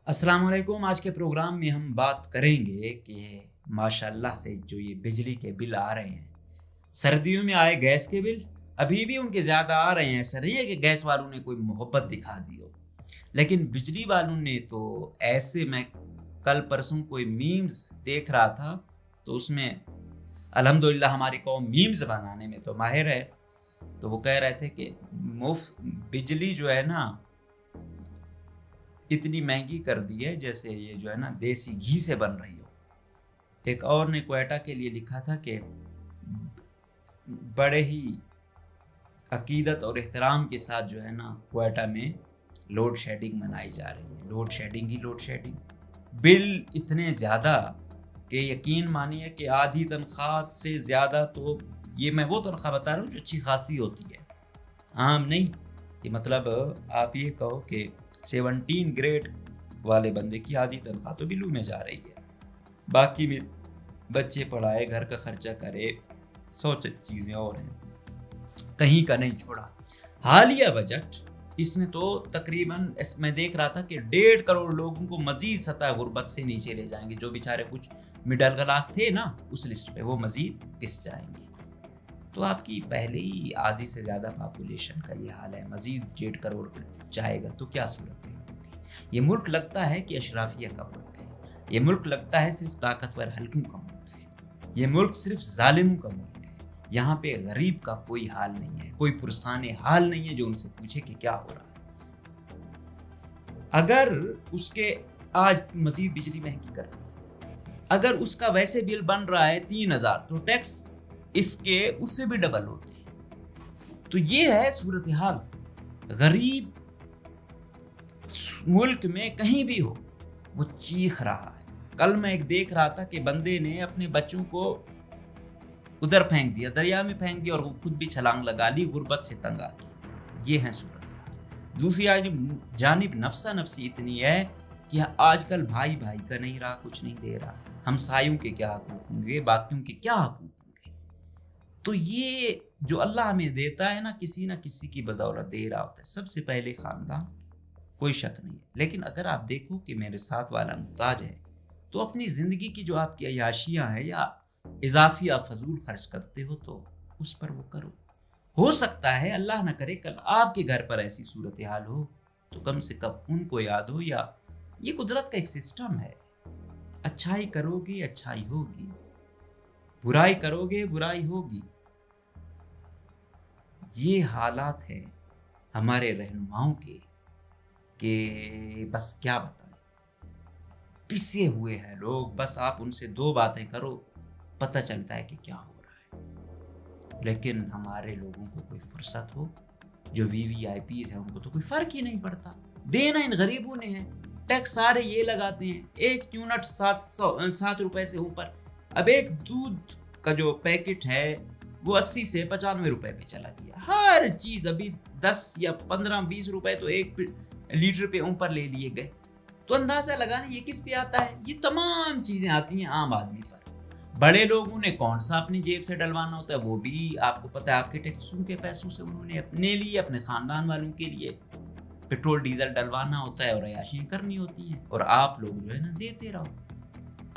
अस्सलाम वालेकुम। आज के प्रोग्राम में हम बात करेंगे कि माशाल्लाह से जो ये बिजली के बिल आ रहे हैं, सर्दियों में आए गैस के बिल अभी भी उनके ज़्यादा आ रहे हैं। ऐसा नहीं है कि गैस वालों ने कोई मोहब्बत दिखा दी हो, लेकिन बिजली वालों ने तो ऐसे, मैं कल परसों कोई मीम्स देख रहा था तो उसमें अल्हम्दुलिल्लाह हमारी कौम मीम्स बनाने में तो माहिर है। तो वो कह रहे थे कि मुफ्त बिजली जो है ना इतनी महंगी कर दी है जैसे ये जो है ना देसी घी से बन रही हो। एक और ने क्वेटा के लिए लिखा था कि बड़े ही अकीदत और एहतराम के साथ जो है ना क्वेटा में लोड शेडिंग मनाई जा रही है। लोड शेडिंग ही लोड शेडिंग, बिल इतने ज़्यादा कि यकीन मानिए कि आधी तनख्वाह से ज़्यादा, तो ये मैं वो तनख्वाह बता रहा हूँ जो अच्छी खासी होती है, आम नहीं। कि मतलब आप ये कहो कि 17 ग्रेड वाले बंदे की आधी तनख्वाह तो बिलू में जा रही है। बाकी में बच्चे पढ़ाए, घर का खर्चा करे, 100 चीज़ें और हैं, कहीं का नहीं छोड़ा। हालिया बजट इसने तो तकरीबन मैं देख रहा था कि 1.5 करोड़ लोगों को मजीद सतह गुर्बत से नीचे ले जाएंगे। जो बेचारे कुछ मिडिल क्लास थे ना उस लिस्ट पे, वो मजीद पिस जाएंगे। तो आपकी पहले ही आधी से ज़्यादा पॉपुलेशन का ये हाल है, मजीद 1.5 करोड़ जाएगा तो क्या सूरत है। ये मुल्क लगता है कि अशराफिया का मुल्क है, ये मुल्क लगता है सिर्फ ताकतवर हल्कों का मुल्क है, ये मुल्क सिर्फ जालिमों का मुल्क है। यहाँ पे गरीब का कोई हाल नहीं है, कोई पुरसाने हाल नहीं है जो उनसे पूछे कि क्या हो रहा है। अगर उसके आज मजीद बिजली महंगी कर दी, अगर उसका वैसे बिल बन रहा है 3000, तो टैक्स इसके उससे भी डबल होती है। तो ये है सूरत हाल। गरीब मुल्क में कहीं भी हो वो चीख रहा है। कल मैं एक देख रहा था कि बंदे ने अपने बच्चों को उधर फेंक दिया, दरिया में फेंक दिया, और वो खुद भी छलांग लगा ली, गुर्बत से तंग आ गई। ये है सूरत हाल। दूसरी जानिब नफसा नफसी इतनी है कि आजकल भाई भाई का नहीं रहा, कुछ नहीं दे रहा, हमसायों के क्या हकूक होंगे, बाकियों के क्या हकूक होंगे। तो ये जो अल्लाह हमें देता है ना किसी की बदौलत दे रहा होता है। सबसे पहले खानदान, कोई शक नहीं है। लेकिन अगर आप देखो कि मेरे साथ वाला मुहताज है, तो अपनी ज़िंदगी की जो आपकी अयाशियाँ हैं या इजाफी आप फजूल खर्च करते हो, तो उस पर वो करो। हो सकता है अल्लाह ना करे कल आपके घर पर ऐसी सूरत हाल हो, तो कम से कम उनको याद हो। या ये कुदरत का एक सिस्टम है, अच्छाई करोगे अच्छाई होगी, बुराई करोगे बुराई होगी। ये हालात हैं हमारे रहनुमाओं के, कि बस क्या बताएं, पिसे हुए हैं लोग। बस आप उनसे 2 बातें करो, पता चलता है कि क्या हो रहा है। लेकिन हमारे लोगों को कोई फुर्सत हो, जो VVIPs हैं उनको तो कोई फर्क ही नहीं पड़ता। देना इन गरीबों ने है, टैक्स सारे ये लगाते हैं। एक यूनिट 7 रुपए से ऊपर। अब एक दूध का जो पैकेट है वो 80 से 95 रुपए पे चला गया। हर चीज अभी 10 या 15-20 रुपए तो 1 लीटर पे ऊपर ले लिए गए। तो अंदाजा लगाने ये किस पे आता है, ये तमाम चीजें आती हैं आम आदमी पर। बड़े लोगों ने कौन सा अपनी जेब से डलवाना होता है, वो भी आपको पता है। आपके टैक्सों के पैसों से उन्होंने अपने लिए, अपने खानदान वालों के लिए पेट्रोल डीजल डलवाना होता है और अयाशियां करनी होती हैं। और आप लोग जो है ना देते रहो।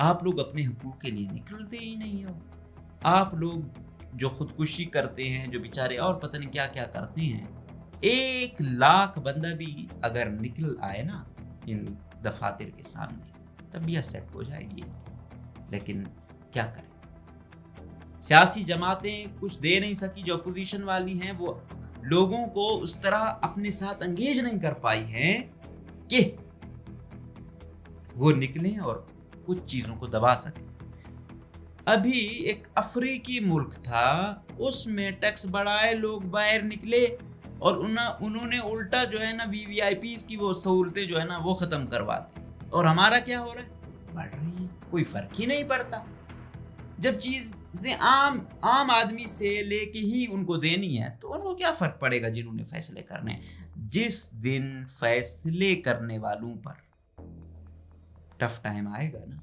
आप लोग अपने हुकूक के लिए निकलते ही नहीं हो। आप लोग जो खुदकुशी करते हैं, जो बेचारे और पता नहीं क्या क्या करते हैं, 1 लाख बंदा भी अगर निकल आए ना इन दफातर के सामने, तब यह सेट हो जाएगी। लेकिन क्या करें, सियासी जमातें कुछ दे नहीं सकी। जो अपोजिशन वाली हैं वो लोगों को उस तरह अपने साथ एंगेज नहीं कर पाई हैं कि वो निकलें और कुछ चीजों को दबा सकें। अभी एक अफ्रीकी मुल्क था, उसमें टैक्स बढ़ाए, लोग बाहर निकले और उन्होंने उल्टा जो है ना VVIPs की वो सहूलतें जो है ना वो खत्म करवा दी। और हमारा क्या हो रहा है, बढ़ रही है, कोई फर्क ही नहीं पड़ता। जब चीजें आम आदमी से लेके ही उनको देनी है, तो उनको क्या फर्क पड़ेगा जिन्होंने फैसले करने हैं। जिस दिन फैसले करने वालों पर टफ टाइम आएगा ना,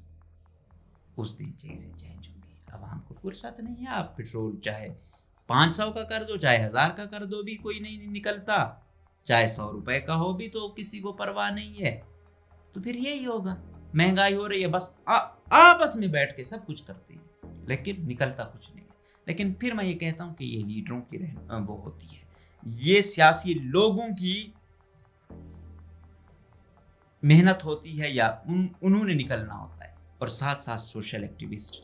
उस दिन चीजें चेंज होंगी। अब हमको फुर्सत नहीं है। आप पेट्रोल चाहे 500 का कर दो, चाहे 1000 का कर दो, भी कोई नहीं निकलता। चाहे 100 रुपए का हो भी तो किसी को परवाह नहीं है। تو پھر یہی ہوگا، مہنگائی ہو رہی ہے، بس آپس میں بیٹھ کے سب کچھ کرتے ہیں لیکن نکلتا کچھ نہیں۔ لیکن پھر میں یہ کہتا ہوں کہ یہ لیڈروں کی وہ ہوتی ہے، یہ سیاسی لوگوں کی محنت ہوتی ہے یا انہوں نے نکلنا ہوتا ہے، اور ساتھ ساتھ سوشل ایکٹیوسٹ،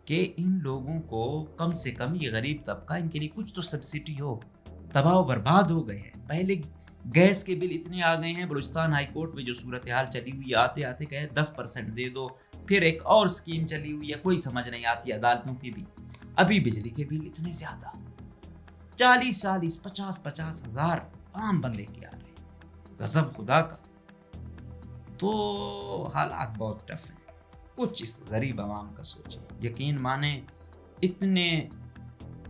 کہ ان لوگوں کو کم سے کم یہ غریب طبقہ، ان کے لیے کچھ تو سبسڈی ہو۔ تباہ و برباد ہو گئے ہیں، پہلے گیس کے بل اتنے آ گئے ہیں، بلوچستان ہائی کورٹ میں جو صورتحال چلی ہوئی، آتے آتے کہے 10% دے دو، پھر ایک اور اسکیم چلی ہوئی ہے، کوئی سمجھ نہیں آتی عدالتوں کی بھی۔ ابھی بجلی کے بل اتنے زیادہ، 40 50 ہزار عام بندے کے آ رہے ہیں، غضب خدا کا۔ تو حالات بہت ٹف ہیں، کچھ اس غریب عوام کا سوچیں، یقین مانیں اتنے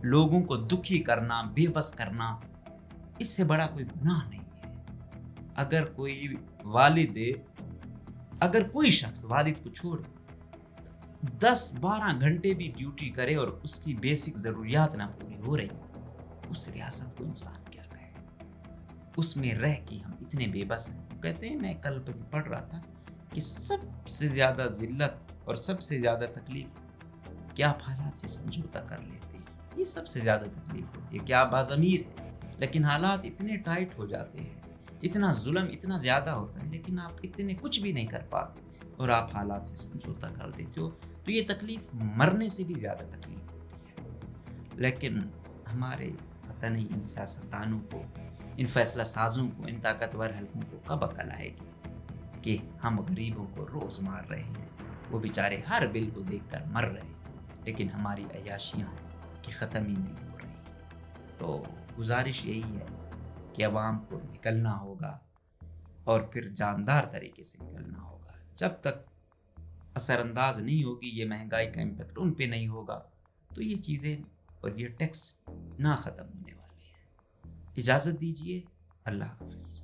لوگوں کو دکھی کرنا، بے بس کرنا، اس سے بڑا کوئی گناہ نہیں ہے۔ اگر کوئی والد، اگر کوئی شخص والد کو چھوڑے 10-12 گھنٹے بھی ڈیوٹی کرے اور اس کی بیسک ضروریات نہ پوری ہو رہی، اس ریاست کو انسان کیا کہے؟ اس میں رہ کے ہم اتنے بے بس ہیں۔ کہتے ہیں، میں کل پڑھ رہا تھا کہ سب سے زیادہ ذلت اور سب سے زیادہ تکلیف کیا آپ حالات سے سمجھوتا کر لیتے ہیں، یہ سب سے زیادہ تکلیف ہوتی ہے کہ آپ باضمیر ہیں لیکن حالات اتنے ٹائٹ ہو جاتے ہیں، اتنا ظلم اتنا زیادہ ہوتا ہے لیکن آپ اتنے کچھ بھی نہیں کر پاتے اور آپ حالات سے سمجھوتا کر دیتے ہو، تو یہ تکلیف مرنے سے بھی زیادہ تکلیف ہوتی ہے۔ لیکن ہمارے پتہ نہیں ان سیاستدانوں کو، ان فیصلہ سازوں کو، ان طاقتور حلقوں کو کب عقل آئے گی کہ ہم غریبوں کو روز مار رہے ہیں، وہ بیچارے ہر بل کو دیکھ کر مر رہے ہیں لیکن ہماری عیاشیاں کی ختم ہی نہیں ہو رہی۔ تو گزارش یہی ہے کہ عوام کو نکلنا ہوگا اور پھر جاندار طریقے سے نکلنا ہوگا۔ جب تک اثر انداز نہیں ہوگی یہ مہنگائی کا امپیکٹ ان پہ نہیں ہوگا تو یہ چیزیں اور یہ ٹیکس نہ ختم ہونے والے ہیں۔ اجازت دیجیے، اللہ حافظ۔